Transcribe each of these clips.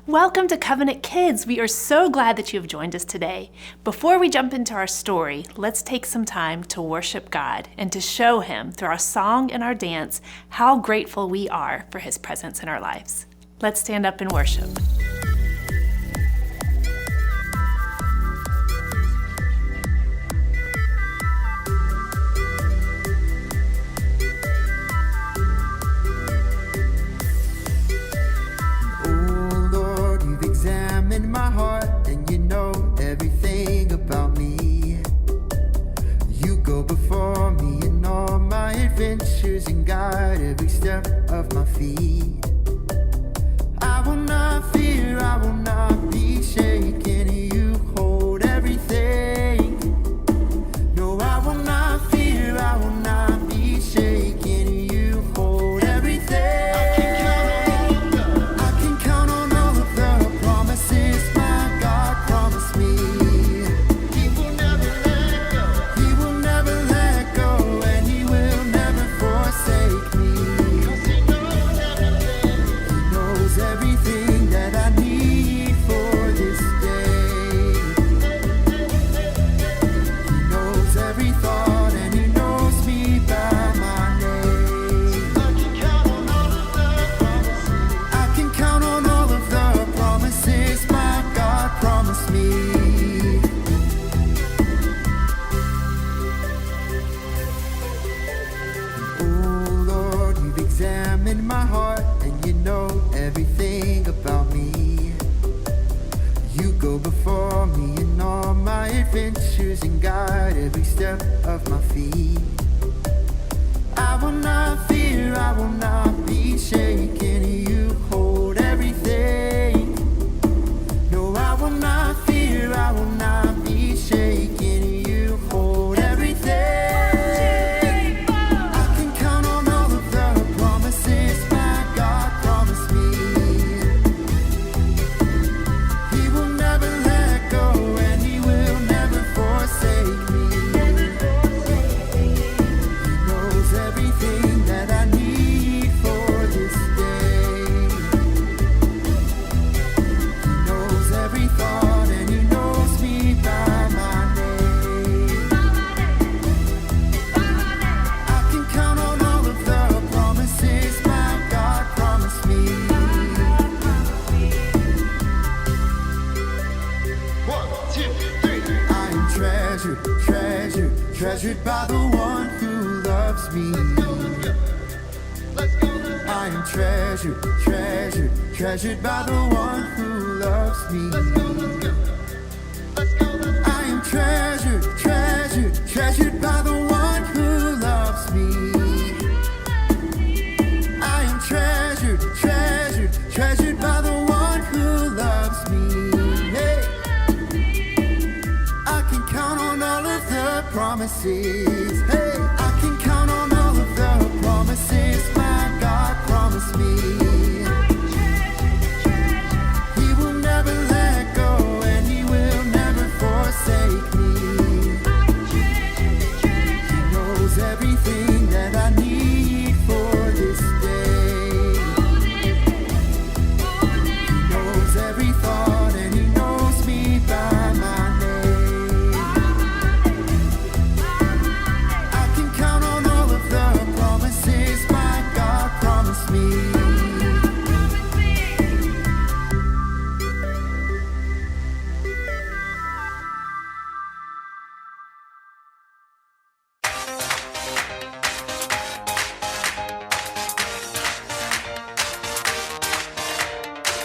Welcome to Covenant Kids. We are so glad that you have joined us today. Before we jump into our story, let's take some time to worship God and to show Him through our song and our dance how grateful we are for His presence in our lives. Let's stand up and worship. My heart, and you know everything about me. You go before me in all my adventures and guide every step of my feet. I will not fear, I will not be shaken. You hold everything. No, I will not fear, I will not be shaken. You hold everything. My heart, and you know everything about me. You go before me in all my adventures and guide every step of my feet. I will not fear, I will not be shaken. You hold everything. No, I will not fear, I will not be shaken. You hold everything. Treasured by the one who loves me. I am treasured, treasured, treasured by the one who loves me. I am treasured, treasured, treasured by the one who loves me. I am treasured, treasured, treasured by the one who loves me. Hey. I can count on all of the promises. Hey, I can count on all of the promises my God promised me. He will never let go, and He will never forsake me. He knows everything that I need for this day. He knows every thought, and He knows me by my name.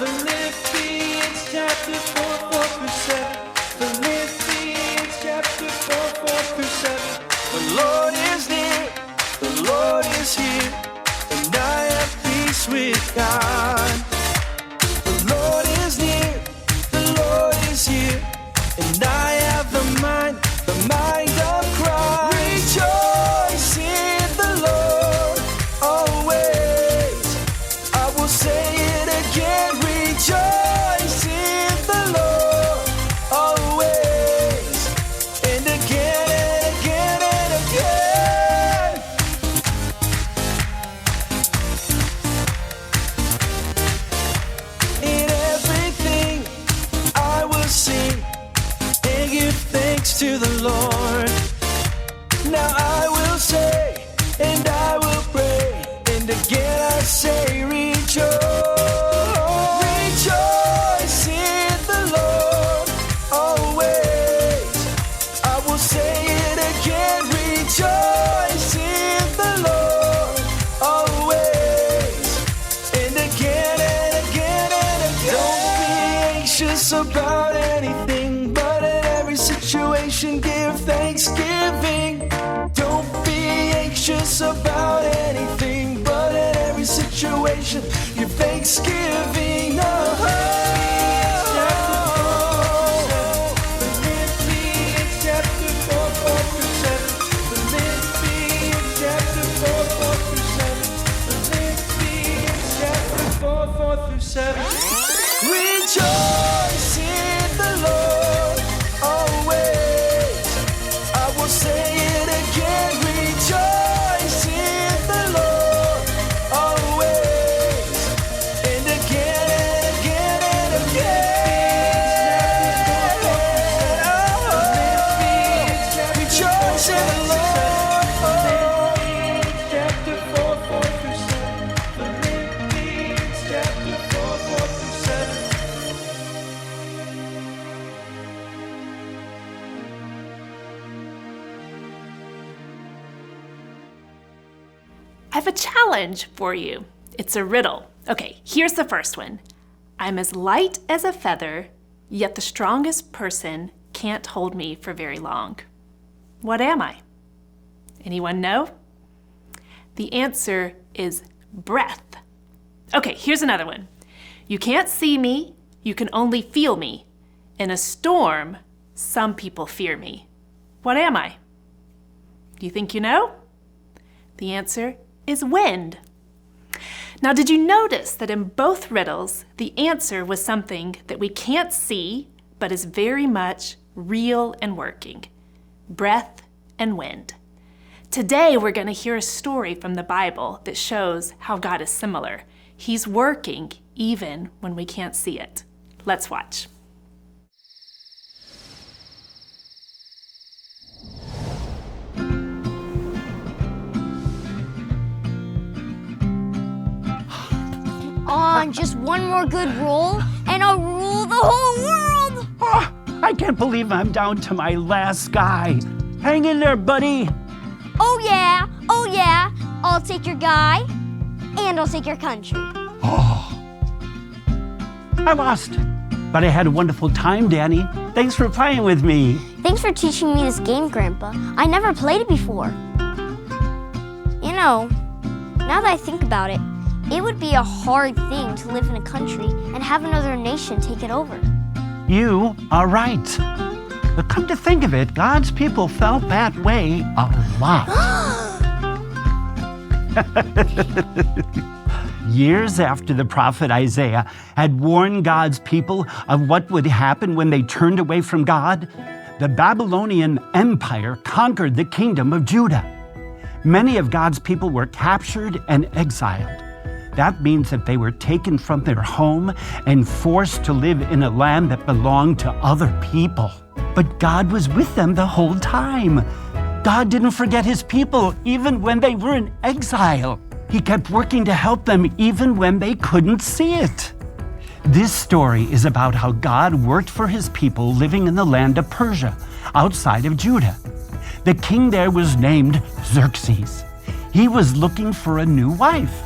Philippians chapter 4:7. Philippians chapter 4:7. The Lord is near, the Lord is here, and I have peace with God. The Lord is near, the Lord is here, and I have the mind of Christ. Rejoice in the Lord always. I will say it again. Rejoice in the Lord always, and again and again and again. to the Lord. Now I will say, and I will pray, and again I say, rejoice. Rejoice in the Lord always. I will say it again, rejoice in the Lord always. And again and again and again. Don't be anxious about anything, but in every situation give thanksgiving. Don't be anxious about anything, but in every situation give thanksgiving. Philippians chapter 4, 4-7. Philippians chapter 4, 4-7. Philippians chapter 4, 4-7. Rejoice in the Lord always. I will say it again, rejoice in the Lord always. And again and again and again. Rejoice in the Lord. Philippians chapter 4, 4-7. Philippians chapter 4, 4-7. I have a challenge for you. It's a riddle. Okay, here's the first one. I'm as light as a feather, yet the strongest person can't hold me for very long. What am I? Anyone know? The answer is breath. Okay, here's another one. You can't see me, you can only feel me. In a storm, some people fear me. What am I? Do you think you know? The answer is wind. Now, did you notice that in both riddles, the answer was something that we can't see, but is very much real and working? Breath and wind. Today, we're going to hear a story from the Bible that shows how God is similar. He's working even when we can't see it. Let's watch. On just one more good roll, and I'll rule the whole world! Oh, I can't believe I'm down to my last guy. Hang in there, buddy. Oh yeah, I'll take your guy, and I'll take your country. I lost, but I had a wonderful time, Danny. Thanks for playing with me. Thanks for teaching me this game, Grandpa. I never played it before. You know, now that I think about it, it would be a hard thing to live in a country and have another nation take it over. You are right. But come to think of it, God's people felt that way a lot. Years after the prophet Isaiah had warned God's people of what would happen when they turned away from God, the Babylonian Empire conquered the kingdom of Judah. Many of God's people were captured and exiled. That means that they were taken from their home and forced to live in a land that belonged to other people. But God was with them the whole time. God didn't forget his people even when they were in exile. He kept working to help them even when they couldn't see it. This story is about how God worked for his people living in the land of Persia, outside of Judah. The king there was named Xerxes. He was looking for a new wife.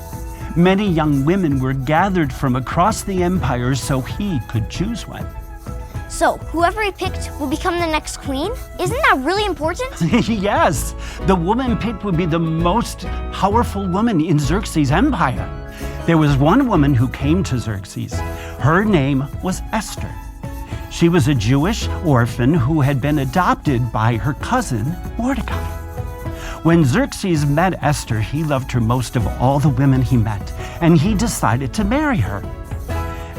Many young women were gathered from across the empire so he could choose one. So, whoever he picked will become the next queen? Isn't that really important? Yes, the woman picked would be the most powerful woman in Xerxes' empire. There was one woman who came to Xerxes. Her name was Esther. She was a Jewish orphan who had been adopted by her cousin, Mordecai. When Xerxes met Esther, he loved her most of all the women he met, and he decided to marry her.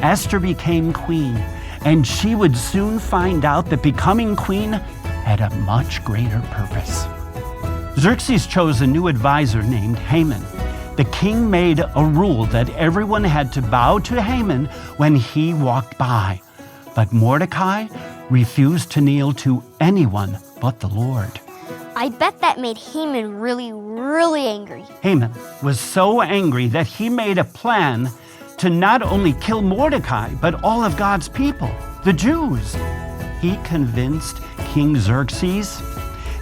Esther became queen, and she would soon find out that becoming queen had a much greater purpose. Xerxes chose a new advisor named Haman. The king made a rule that everyone had to bow to Haman when he walked by, but Mordecai refused to kneel to anyone but the Lord. I bet that made Haman really, really angry. Haman was so angry that he made a plan to not only kill Mordecai, but all of God's people, the Jews. He convinced King Xerxes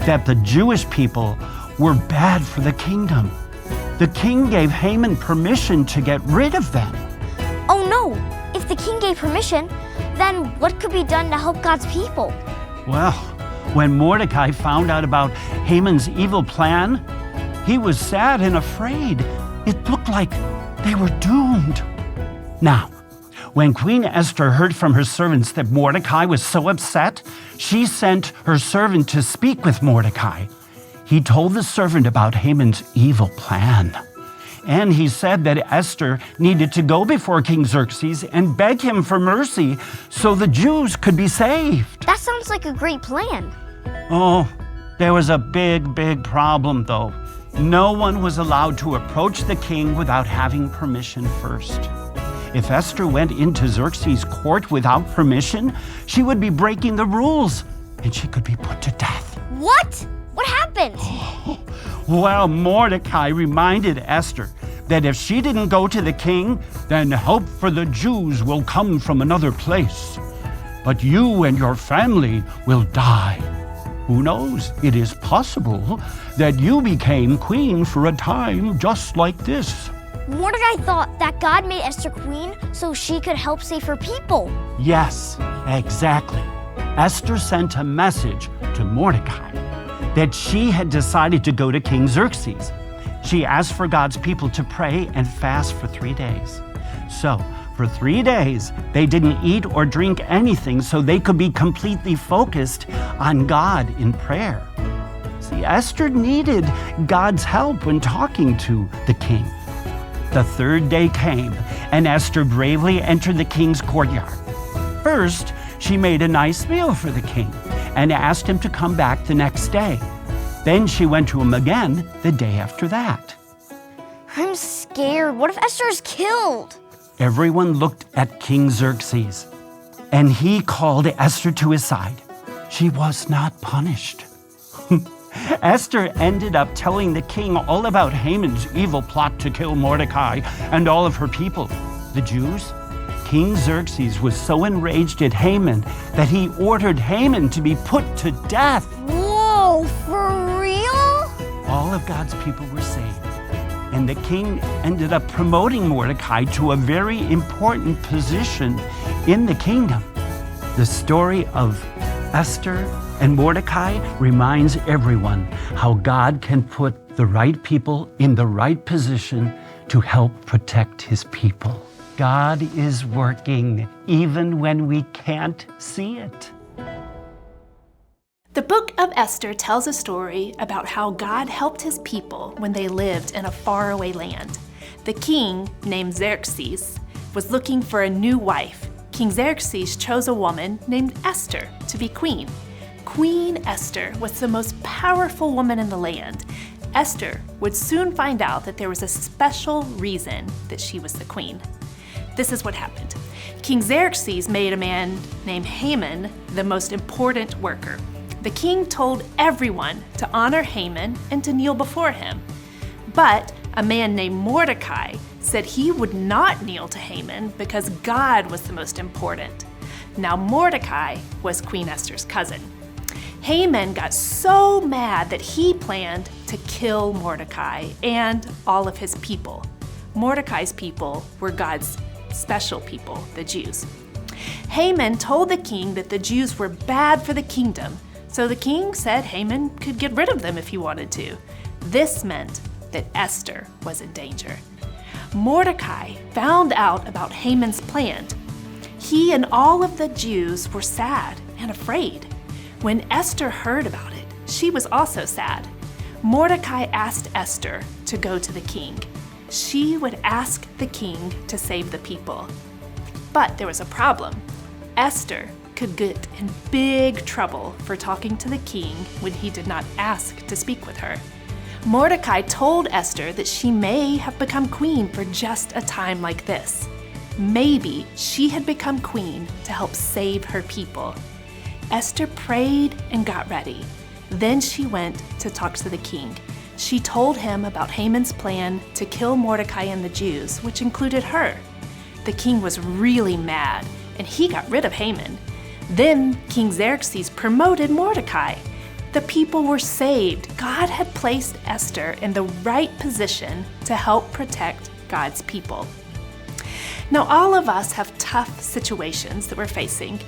that the Jewish people were bad for the kingdom. The king gave Haman permission to get rid of them. Oh no! If the king gave permission, then what could be done to help God's people? Well, when Mordecai found out about Haman's evil plan, he was sad and afraid. It looked like they were doomed. Now, when Queen Esther heard from her servants that Mordecai was so upset, she sent her servant to speak with Mordecai. He told the servant about Haman's evil plan. And he said that Esther needed to go before King Xerxes and beg him for mercy so the Jews could be saved. That sounds like a great plan. Oh, there was a big problem, though. No one was allowed to approach the king without having permission first. If Esther went into Xerxes' court without permission, she would be breaking the rules, and she could be put to death. What? What happened? Well, Mordecai reminded Esther that if she didn't go to the king, then help for the Jews will come from another place. But you and your family will die. Who knows? It is possible that you became queen for a time just like this. Mordecai thought that God made Esther queen so she could help save her people. Yes, exactly. Esther sent a message to Mordecai that she had decided to go to King Xerxes. She asked for God's people to pray and fast for 3 days. So, for 3 days, they didn't eat or drink anything so they could be completely focused on God in prayer. See, Esther needed God's help when talking to the king. The 3rd day came, and Esther bravely entered the king's courtyard. First, she made a nice meal for the king and asked him to come back the next day. Then she went to him again the day after that. I'm scared. What if Esther is killed? Everyone looked at King Xerxes, and he called Esther to his side. She was not punished. Esther ended up telling the king all about Haman's evil plot to kill Mordecai and all of her people, the Jews. King Xerxes was so enraged at Haman that he ordered Haman to be put to death. Whoa, for real? All of God's people were saved, and the king ended up promoting Mordecai to a very important position in the kingdom. The story of Esther and Mordecai reminds everyone how God can put the right people in the right position to help protect his people. God is working even when we can't see it. The book of Esther tells a story about how God helped his people when they lived in a faraway land. The king, named Xerxes, was looking for a new wife. King Xerxes chose a woman named Esther to be queen. Queen Esther was the most powerful woman in the land. Esther would soon find out that there was a special reason that she was the queen. This is what happened. King Xerxes made a man named Haman the most important worker. The king told everyone to honor Haman and to kneel before him. But a man named Mordecai said he would not kneel to Haman because God was the most important. Now Mordecai was Queen Esther's cousin. Haman got so mad that he planned to kill Mordecai and all of his people. Mordecai's people were God's special people, the Jews. Haman told the king that the Jews were bad for the kingdom, so the king said Haman could get rid of them if he wanted to. This meant that Esther was in danger. Mordecai found out about Haman's plan. He and all of the Jews were sad and afraid. When Esther heard about it, she was also sad. Mordecai asked Esther to go to the king. She would ask the king to save the people. But there was a problem. Esther could get in big trouble for talking to the king when he did not ask to speak with her. Mordecai told Esther that she may have become queen for just a time like this. Maybe she had become queen to help save her people. Esther prayed and got ready. Then she went to talk to the king. She told him about Haman's plan to kill Mordecai and the Jews, which included her. The king was really mad, and he got rid of Haman. Then King Xerxes promoted Mordecai. The people were saved. God had placed Esther in the right position to help protect God's people. Now, all of us have tough situations that we're facing.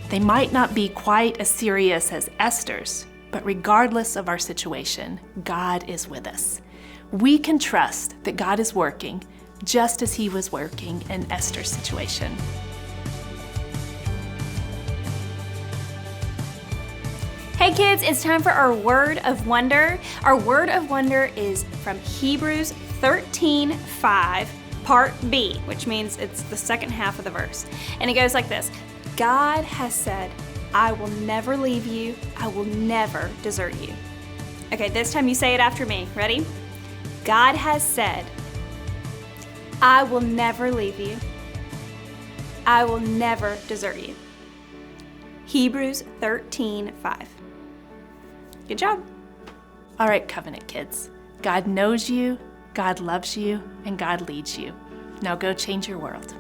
They might not be quite as serious as Esther's, but regardless of our situation, God is with us. We can trust that God is working just as He was working in Esther's situation. Hey kids, it's time for our Word of Wonder. Our Word of Wonder is from Hebrews 13:5, Part B, which means it's the second half of the verse. And it goes like this: God has said, I will never leave you, I will never desert you. Okay, this time you say it after me. Ready? God has said, I will never leave you, I will never desert you. Hebrews 13:5. Good job. All right, Covenant kids. God knows you, God loves you, and God leads you. Now go change your world.